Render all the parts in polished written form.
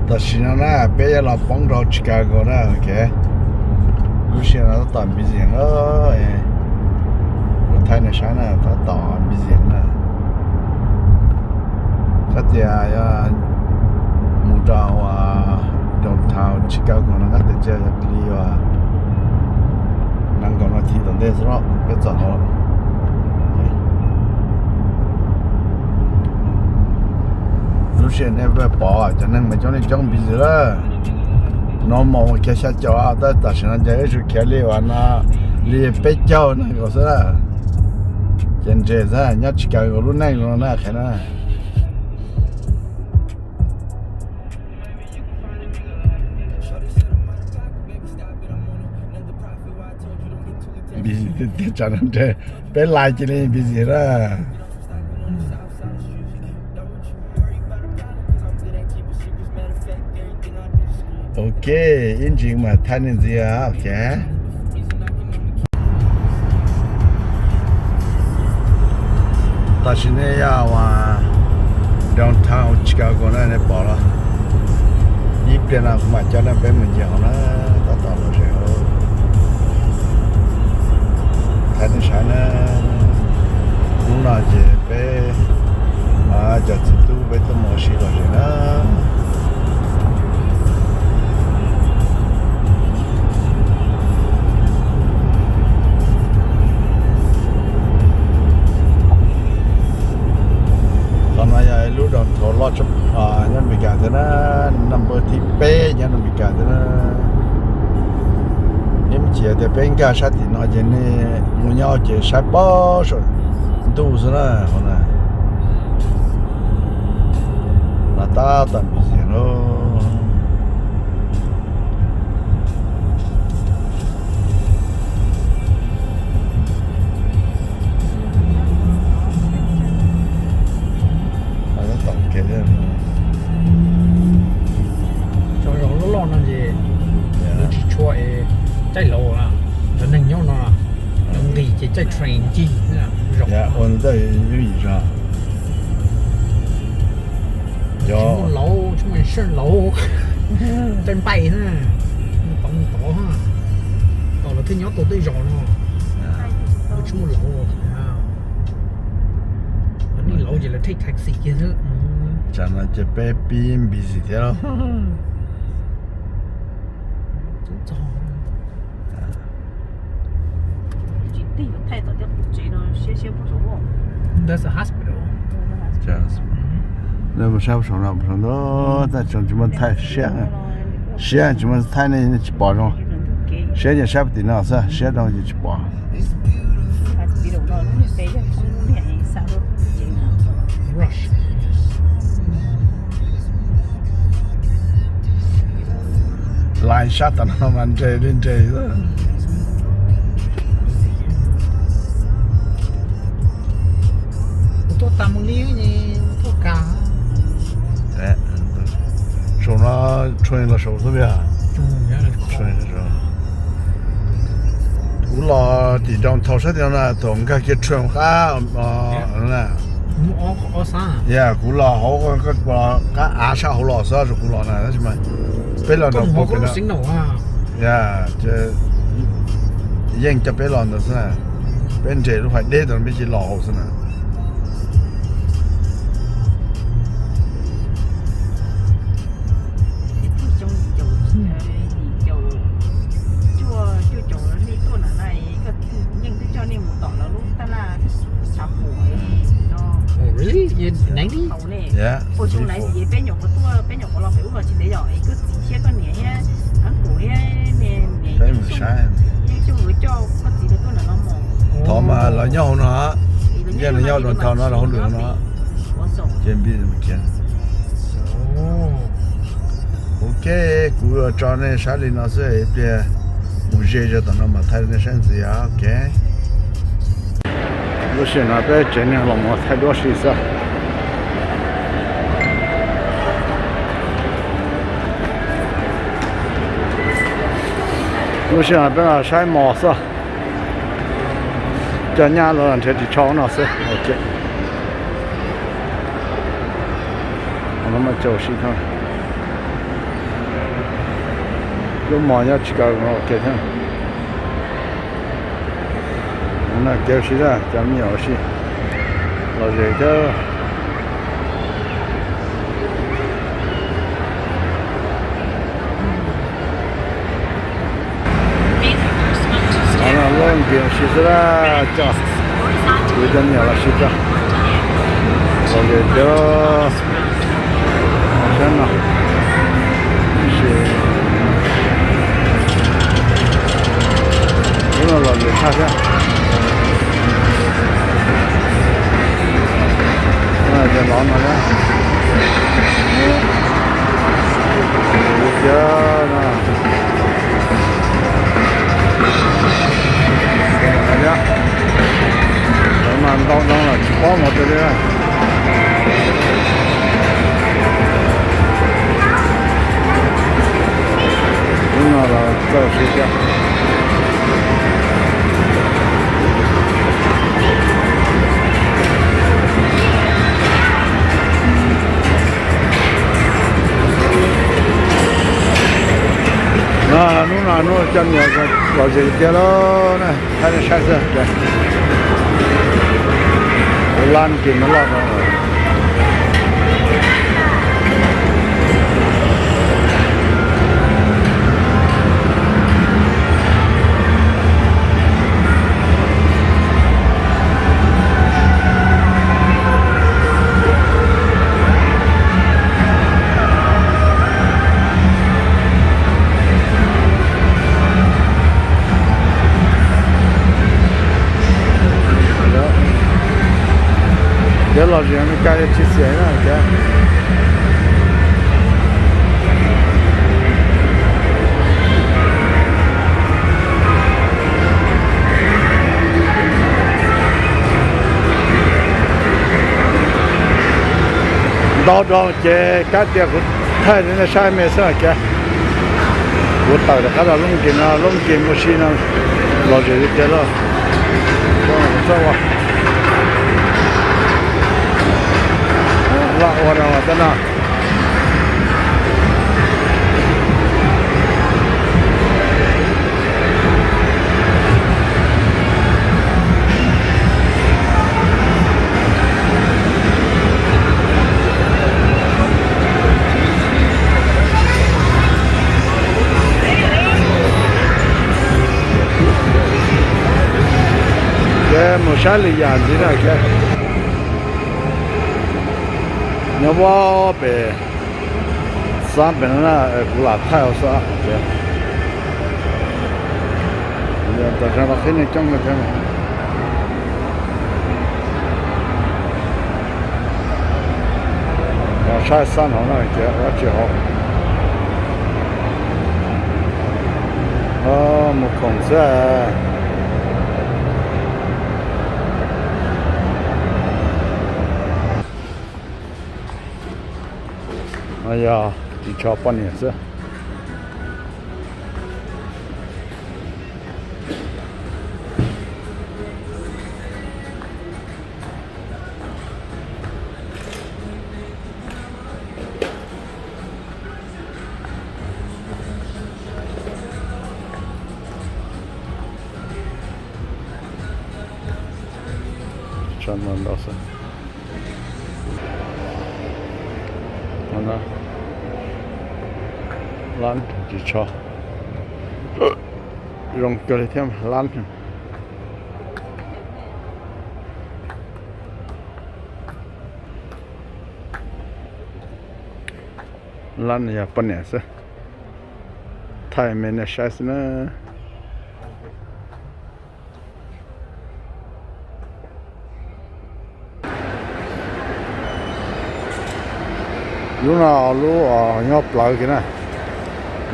但是呢，别要老帮着Chicago呢，OK。有些人都当 busy 了，哎，我太那啥呢，他当 busy 呢。他爹呀，木照啊，downtown Chicago 那个在这里哇，能够那提到那时候，别走了。有些人不跑，就能没叫你讲 busy 了。nó mong cái xe cho à đó ta sẽ nói cái cái liệu anh à liệu bé cháu này có sao trên trời ra nhát chỉ cả cái lúc này rồi nè cái này busy thì chẳng làm thế bé lại chỉ nên busy ra ok, in chuyện mà thanh nên gì à, ok. Ta xin này à, và downtown Chicago này này bỏ了，一边啊，嘛叫那边门讲呢，到了时候，看那啥呢，弄那些呗，啊，叫成都呗都没事了是呢。lúc đó thổ lo chụp nhân bị cả thế đó number thì bé nhân bị cả thế đó em chỉ để bên cả sát thì nói chuyện này mua nhau chỉ sát bao rồi đủ rồi nè hôm nay là ta tận bị gì nó cho rồi nó lo làm gì nó chỉ cho chạy lâu à nó nâng nhau nó nâng đi chỉ chạy train chi rồi ổn đây như vậy ra chúng mình lâu chúng mình sơn lâu trên bay nữa tổng tổ ha tổ là cái nhóm tổ tới rồi nó chúng mình lâu đi lâu chỉ là take taxi kia thôi chẳng là chỉ bé pin bị gì thế đâu There's a hospital. Just. Nếu mà sao sống nào sống đó, ta chọn chúng mình thay xe chúng mình thay này chỉ bỏ rồi, xe thì sao thì nào sao, xe đâu thì chỉ bỏ. Rush. Line shut tao nó mà chơi lên chơi đó. Tôi tạm lý như tôi cả. Đấy, số nó chuyên là số số bây giờ. Chuyên là số. Cú lo thì trong thầu sát theo là tổng các cái chuyên khác là. Ở xa. Yeah, cú lo họ có cái á sao họ lo sao rồi cú lo này đó chứ mà. Bây giờ nó có cái sinh nổ à. Yeah, chứ yên cho bây giờ nó sao? Bên trên nó phải để rồi mới chỉ lo họ sao? Really? You 90? Yeah. Ôi chỗ này thì bé nhỏ có lo phải uống vào trên đấy rồi cứ chỉ xe con nhẹ nhá ăn củi nè Cái mà sai. cho người cho có gì được tôi là nó mỏng Thọ mà là nhau nó, giờ là nhau rồi thọ nó là không được nó. Trên bên mình kia. Ok, cú cho nên sáng đi nó sẽ bị một giờ cho nó mà thay nên sáng gì à, ok. Lúc xưa nó bé trên này là một thay đổi gì sao? lúc xưa nó bé là sai mỏ sao? Cho nhà nó làm thế thì cho nó sẽ ok. Nó mà chỗ gì thôi. 就忙要去搞我给他，那给谁的？咱们要是老这个。老点是是啦，叫为了你了是叫，老点叫，天呐，是，我老点啥的，这老哪的，这呢。大家，咱们到了，去帮我这里了。用了再睡觉。那叫你个老这点喽，那还得啥子？对，我懒给没拉到。这老人们干的这些呢，这。老庄这干点个太人的上面是这，我到的看到龙井不是那老人的这了，这我。我真的，这没啥力样子了，这。要不被三本了，古拉太好耍，对。你到时候黑人讲个什么？我晒3号了，这我9号。哦，没空噻。哎呀，一条8年子。专门倒是，看看。ล้านจีชอลงเกลือเทียมล้านอย่าปนเนี่ยสิไทยไม่เนี่ยใช่สินะรู้นะรู้ยอปลากินนะ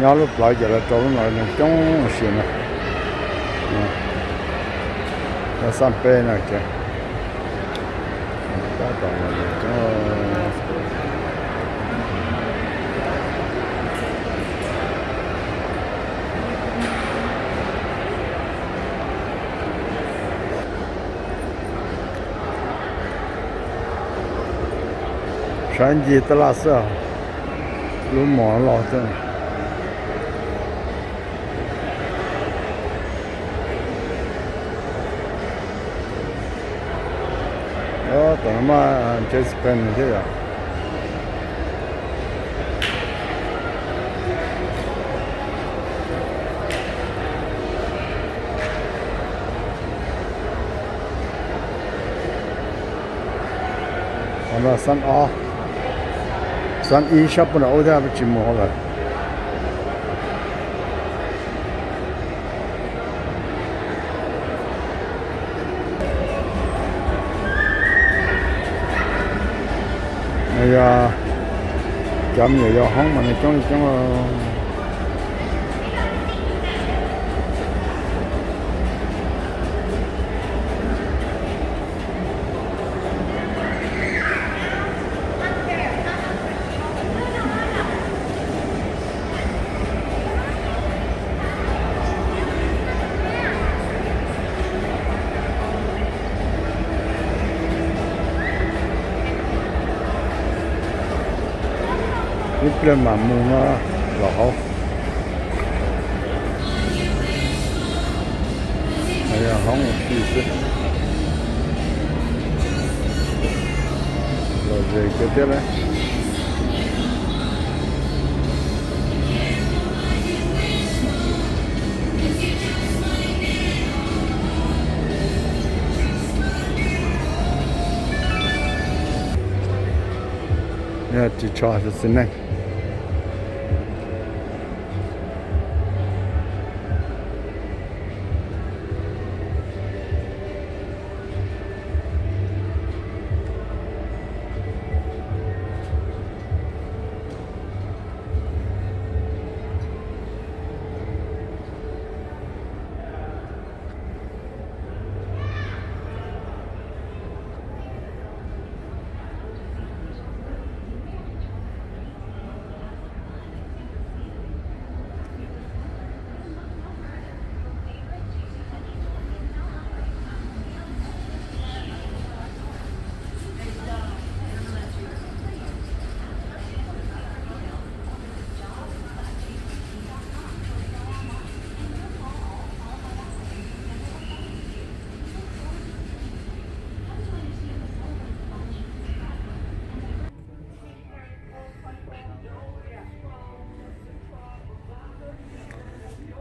ยอลูกปลาจะละตัวนึงเนี่ยจ้องเสียนะแล้วสั่งเป็นนะแกก็ต่อมาก็山鸡的拉色，有毛老正。等他妈这次办的这个。我们3小不能欧的不寂寞了。哎呀，咱们也要好嘛，你讲一讲啊。一边满目啊，老好。哎呀，好有意思。老这个嘞。要去超市吃呢。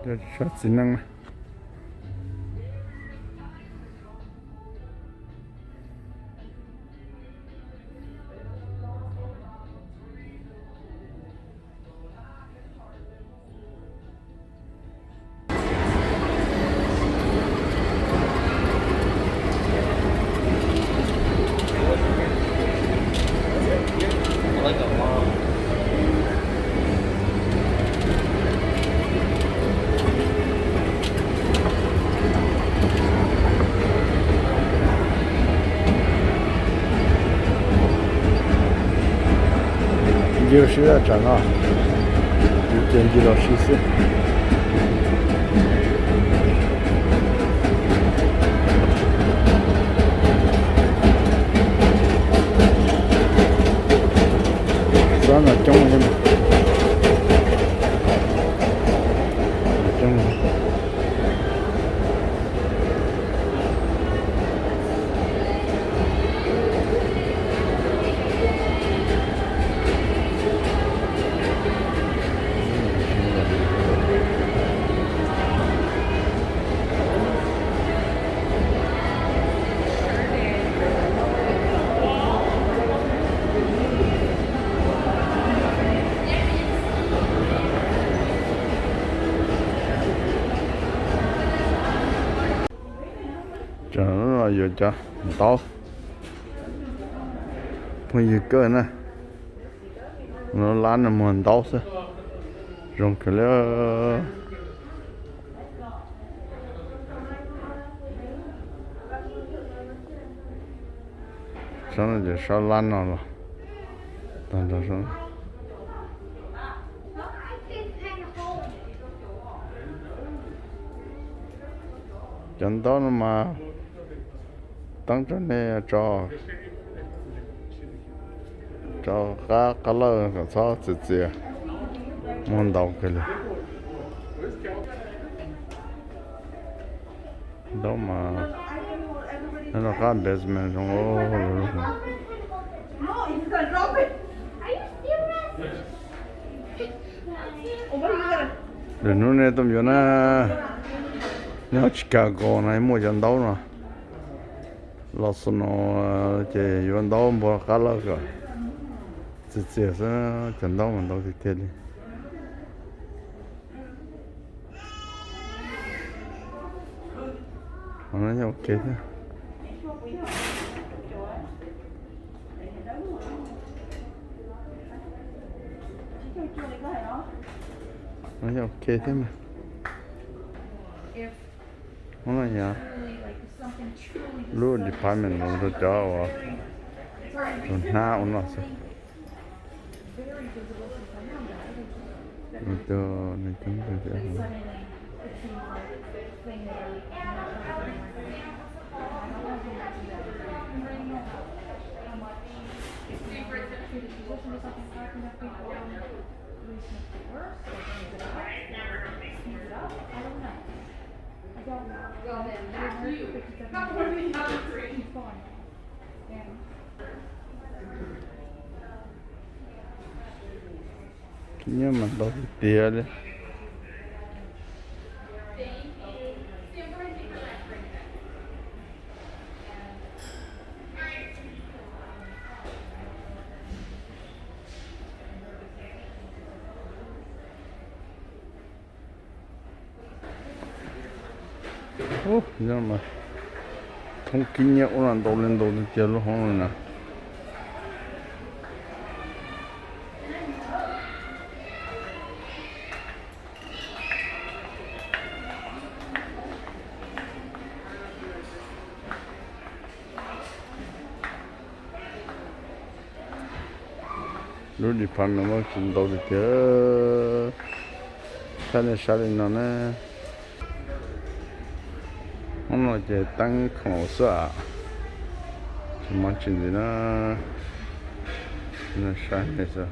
这啥技能呢？60要涨了，1.2到14。算了，中午的嘛。中午。这有家刀，不一个呢，我拿那么刀噻，用去了。上来就烧烂了，当着上。见到了吗？当着呢找哈了个草直接摸到去了，到嘛。nó có best man trong ô No, it's gonna drop it. Oh, what are you gonna? rồi nó này tụi nó Chicago này mua trận đấu nè Los nó chơi trận đấu mua khá là cả chỉ sẽ trận đấu mình đâu thì thế đi nó ok thế nó ok thế mà nó là nhà luôn department nó được cho và rồi nào nó sẽ itu nanti kerja. Nhưng mà đâu thì tiền đấy. Nhưng mà thông kinh nghiệm là đâu lên đâu thì chơi luôn không nè. Lúc đi phán nó mới chúng tôi được chứ thế này sao lên nó nè hôm nay chỉ tăng khẩu sợ chỉ mang chuyện gì nó sai hay sao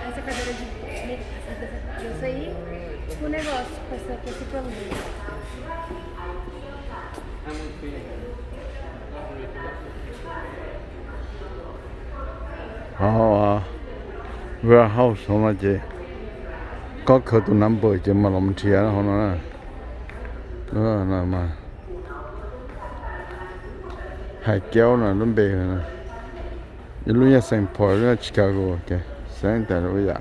Essa cadeira de eu saí o negócio com esse problema. warehouse hôm nay chị có khởi tụ năm bữa chị mà làm chia nó hôm nay nữa là mà hải kéo là nó bề nè lúc nhà Saint Paul là Chicago kìa sáng tại bây giờ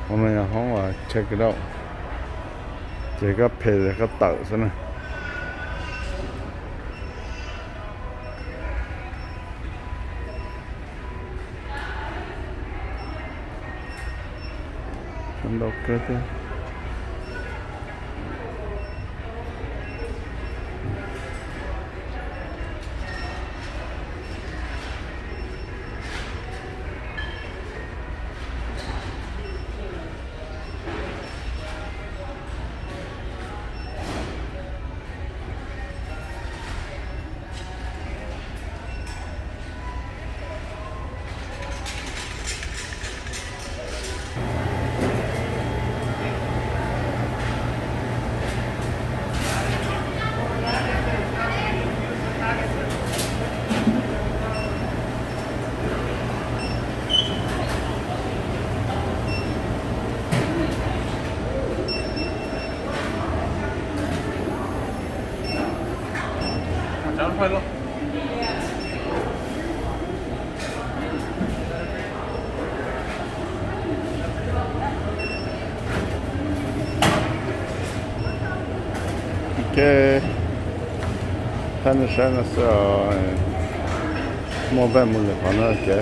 hôm nay là không là check it out chỉ có pay cái tờ thế này không đâu cơ thế快乐。OK， 他们山的时候，没办法的，反正给。